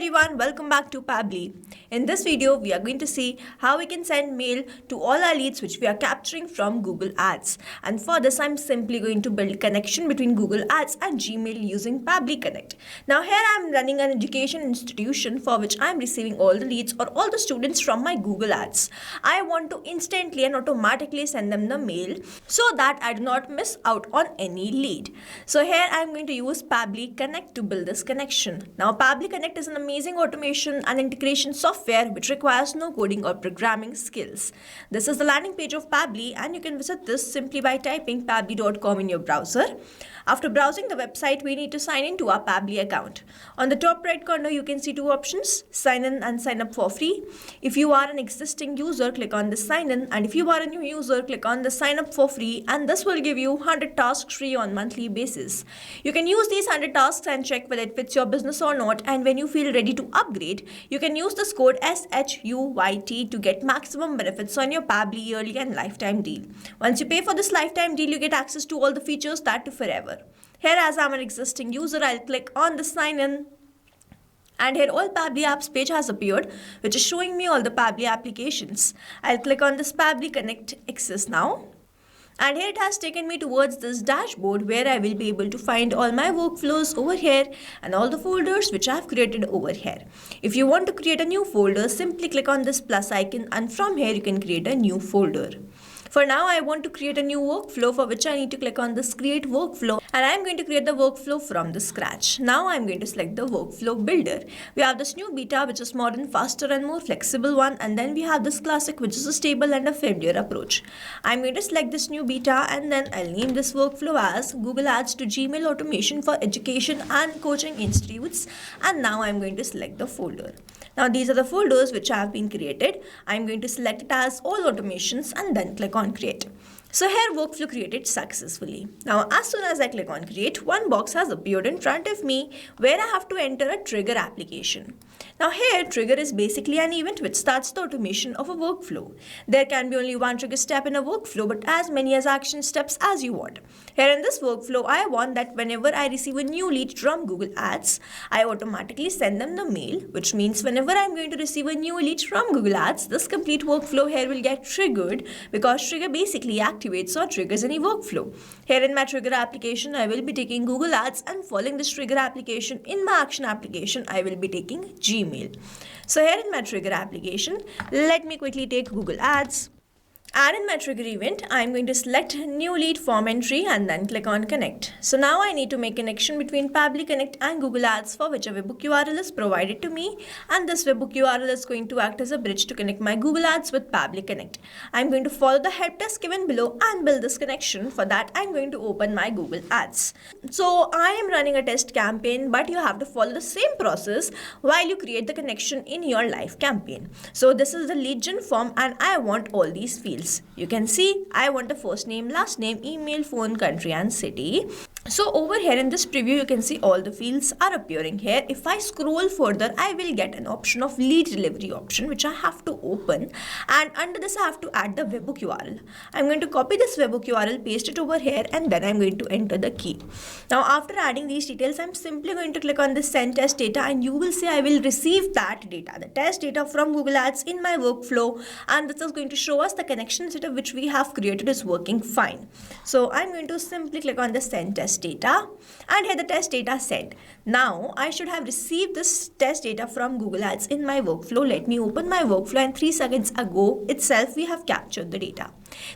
everyone, welcome back to Pabbly. In this video, we are going to see how we can send mail to all our leads which we are capturing from Google Ads. And for this, I'm simply going to build a connection between Google Ads and Gmail using Pabbly Connect. Now here I'm running an education institution for which I'm receiving all the leads or all the students from my Google Ads. I want to instantly and automatically send them the mail so that I do not miss out on any lead. So here I'm going to use Pabbly Connect to build this connection. Now Pabbly Connect is an amazing automation and integration software which requires no coding or programming skills. This is the landing page of Pabbly and you can visit this simply by typing pabbly.com in your browser. After browsing the website, we need to sign in to our Pabbly account. On the top right corner, you can see two options, sign in and sign up for free. If you are an existing user, click on the sign in, and if you are a new user, click on the sign up for free, and this will give you 100 tasks free on monthly basis. You can use these 100 tasks and check whether it fits your business or not, and when you feel ready to upgrade, you can use this code SHUYT to get maximum benefits on your Pabbly yearly and lifetime deal. Once you pay for this lifetime deal, you get access to all the features that to forever. Here, as I'm an existing user, I'll click on the sign in, and here all Pabbly apps page has appeared, which is showing me all the Pabbly applications. I'll click on this Pabbly Connect Access now. And here it has taken me towards this dashboard where I will be able to find all my workflows over here and all the folders which I have created over here. If you want to create a new folder, simply click on this plus icon and from here you can create a new folder. For now, I want to create a new workflow for which I need to click on this create workflow, and I'm going to create the workflow from the scratch. Now I'm going to select the workflow builder. We have this new beta which is modern, faster and more flexible one, and then we have this classic which is a stable and a familiar approach. I'm going to select this new beta and then I'll name this workflow as Google Ads to Gmail automation for education and coaching institutes, and now I'm going to select the folder. Now these are the folders which have been created. I'm going to select it as all automations and then click on create. So here workflow created successfully. Now as soon as I click on create, one box has appeared in front of me where I have to enter a trigger application. Now here trigger is basically an event which starts the automation of a workflow. There can be only one trigger step in a workflow but as many as action steps as you want. Here in this workflow I want that whenever I receive a new lead from Google Ads, I automatically send them the mail, which means whenever I'm going to receive a new lead from Google Ads, this complete workflow here will get triggered because trigger basically activates or triggers any workflow. Here in my trigger application, I will be taking Google Ads, and following this trigger application in my action application, I will be taking Gmail. So here in my trigger application, let me quickly take Google Ads. And in my trigger event, I'm going to select new lead form entry and then click on connect. So now I need to make connection between Pabbly Connect and Google Ads for which a webhook URL is provided to me, and this webhook URL is going to act as a bridge to connect my Google Ads with Pabbly Connect. I'm going to follow the help desk given below and build this connection. For that, I'm going to open my Google Ads. So I am running a test campaign, but you have to follow the same process while you create the connection in your live campaign. So this is the lead gen form and I want all these fields. You can see I want the first name, last name, email, phone, country and city. So over here in this preview, you can see all the fields are appearing here. If I scroll further, I will get an option of lead delivery option, which I have to open. And under this, I have to add the webhook URL. I'm going to copy this webhook URL, paste it over here, and then I'm going to enter the key. Now, after adding these details, I'm simply going to click on this send test data, and you will see I will receive that data, the test data from Google Ads in my workflow. And this is going to show us the connection setup which we have created is working fine. So I'm going to simply click on the send test data, and here the test data sent. Now I should have received this test data from Google Ads in my workflow. Let me open my workflow, and 3 seconds ago itself we have captured the data.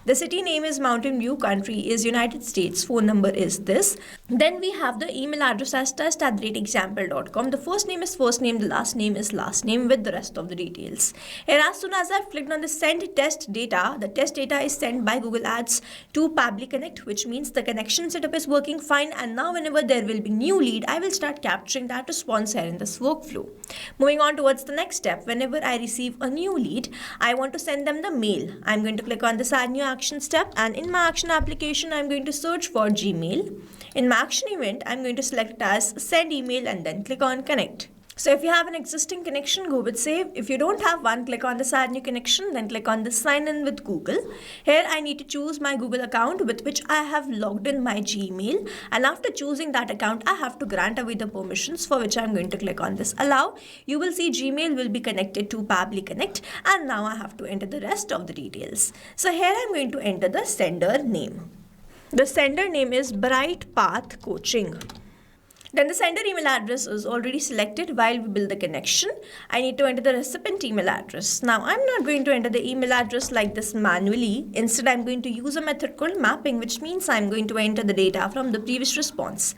The city name is Mountain View, country is United States, phone number is this. Then we have the email address as test@example.com. The first name is first name, the last name is last name with the rest of the details. Here as soon as I've clicked on the send test data, the test data is sent by Google Ads to Pabbly Connect, which means the connection setup is working fine, and now whenever there will be new lead, I will start capturing that response here in this workflow. Moving on towards the next step, whenever I receive a new lead, I want to send them the mail. I'm going to click on this add new action step, and in my action application, I'm going to search for Gmail. In my action event, I'm going to select it as send email and then click on connect. So if you have an existing connection, go with save. If you don't have one, click on this add new connection, then click on this sign in with Google. Here I need to choose my Google account with which I have logged in my Gmail, and after choosing that account, I have to grant away the permissions, for which I'm going to click on this allow. You will see Gmail will be connected to Pabbly Connect, and now I have to enter the rest of the details. So here I'm going to enter the sender name. The sender name is Bright Path Coaching. Then the sender email address is already selected while we build the connection. I need to enter the recipient email address. Now I'm not going to enter the email address like this manually. Instead, I'm going to use a method called mapping, which means I'm going to enter the data from the previous response.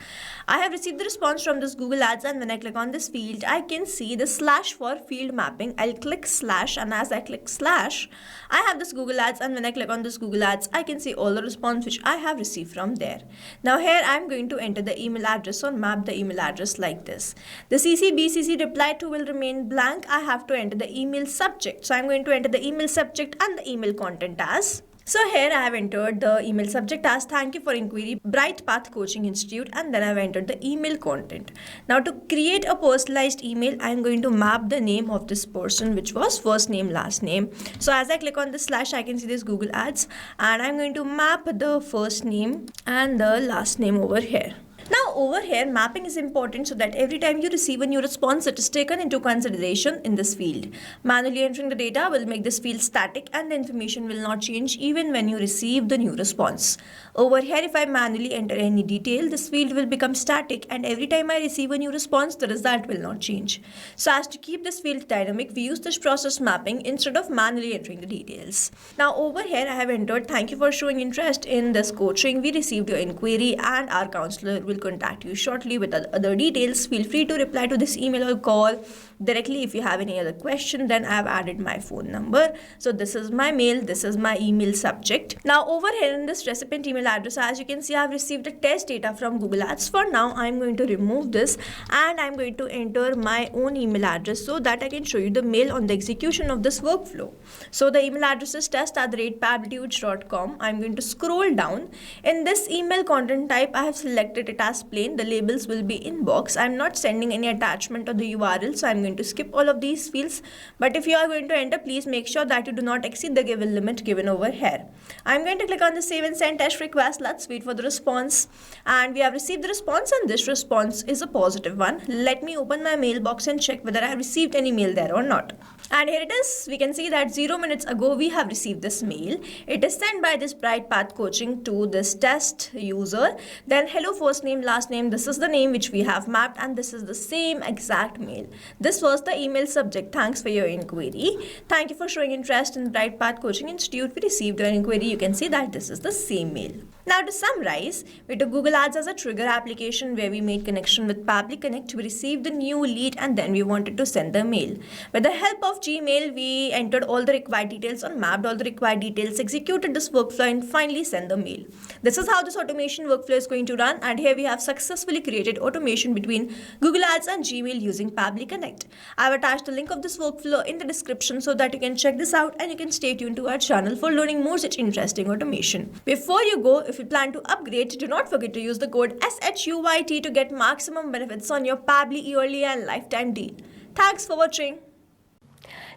I have received the response from this Google Ads, and when I click on this field, I can see the slash for field mapping. I'll click slash, and as I click slash, I have this Google Ads, and when I click on this Google Ads, I can see all the response which I have received from there. Now here I'm going to enter the email address or map the email address like this. The CC reply to will remain blank. I have to enter the email subject. So I'm going to enter the email subject and the email content as. So here I have entered the email subject as thank you for inquiry Bright Path Coaching Institute, and then I have entered the email content. Now to create a personalized email, I am going to map the name of this person, which was first name last name. So as I click on this slash, I can see this Google Ads, and I'm going to map the first name and the last name over here. Now over here, mapping is important so that every time you receive a new response, it is taken into consideration in this field. Manually entering the data will make this field static, and the information will not change even when you receive the new response. Over here, if I manually enter any detail, this field will become static, and every time I receive a new response, the result will not change. So as to keep this field dynamic, we use this process mapping instead of manually entering the details. Now over here, I have entered thank you for showing interest in this coaching. We received your inquiry, and our counselor will contact you shortly with other details. Feel free to reply to this email or call directly if you have any other question. Then I have added my phone number. So this is my mail, this is my email subject. Now over here in this recipient email address, as you can see, I have received a test data from Google Ads. For now, I'm going to remove this, and I'm going to enter my own email address so that I can show you the mail on the execution of this workflow. So the email address is test@pabblytudes.com. I'm going to scroll down. In this email content type, I have selected it as plain. The labels will be inbox. I'm not sending any attachment or the URL, so I'm going to skip all of these fields. But if you are going to enter, please make sure that you do not exceed the given limit given over here. I'm going to click on the save and send test request. Let's wait for the response. And we have received the response, and this response is a positive one. Let me open my mailbox and check whether I have received any mail there or not. And here it is. We can see that 0 minutes ago we have received this mail. It is sent by this Bright Path Coaching to this test user. Then hello first name last name, this is the name which we have mapped, and this is the same exact mail. This was the email subject. Thanks for your inquiry. Thank you for showing interest in Bright Path Coaching Institute. We received your inquiry. You can see that this is the same mail. Now to summarize, we took Google Ads as a trigger application where we made connection with Pabbly Connect. We received the new lead, and then we wanted to send the mail. With the help of Gmail, we entered all the required details or mapped all the required details, executed this workflow, and finally sent the mail. This is how this automation workflow is going to run, and here we have successfully created automation between Google Ads and Gmail using Pabbly Connect. I have attached the link of this workflow in the description so that you can check this out, and you can stay tuned to our channel for learning more such interesting automation. Before you go, if you plan to upgrade, do not forget to use the code SHUYT to get maximum benefits on your Pabbly yearly and lifetime deal. Thanks for watching.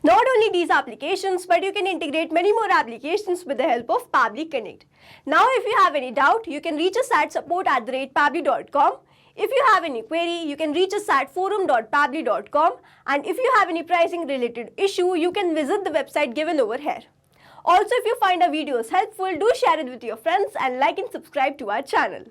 Not only these applications, but you can integrate many more applications with the help of Pabbly Connect. Now, if you have any doubt, you can reach us at support@pabbly.com. If you have any query, you can reach us at forum.pabbly.com. And if you have any pricing related issue, you can visit the website given over here. Also, if you find our videos helpful, do share it with your friends and like and subscribe to our channel.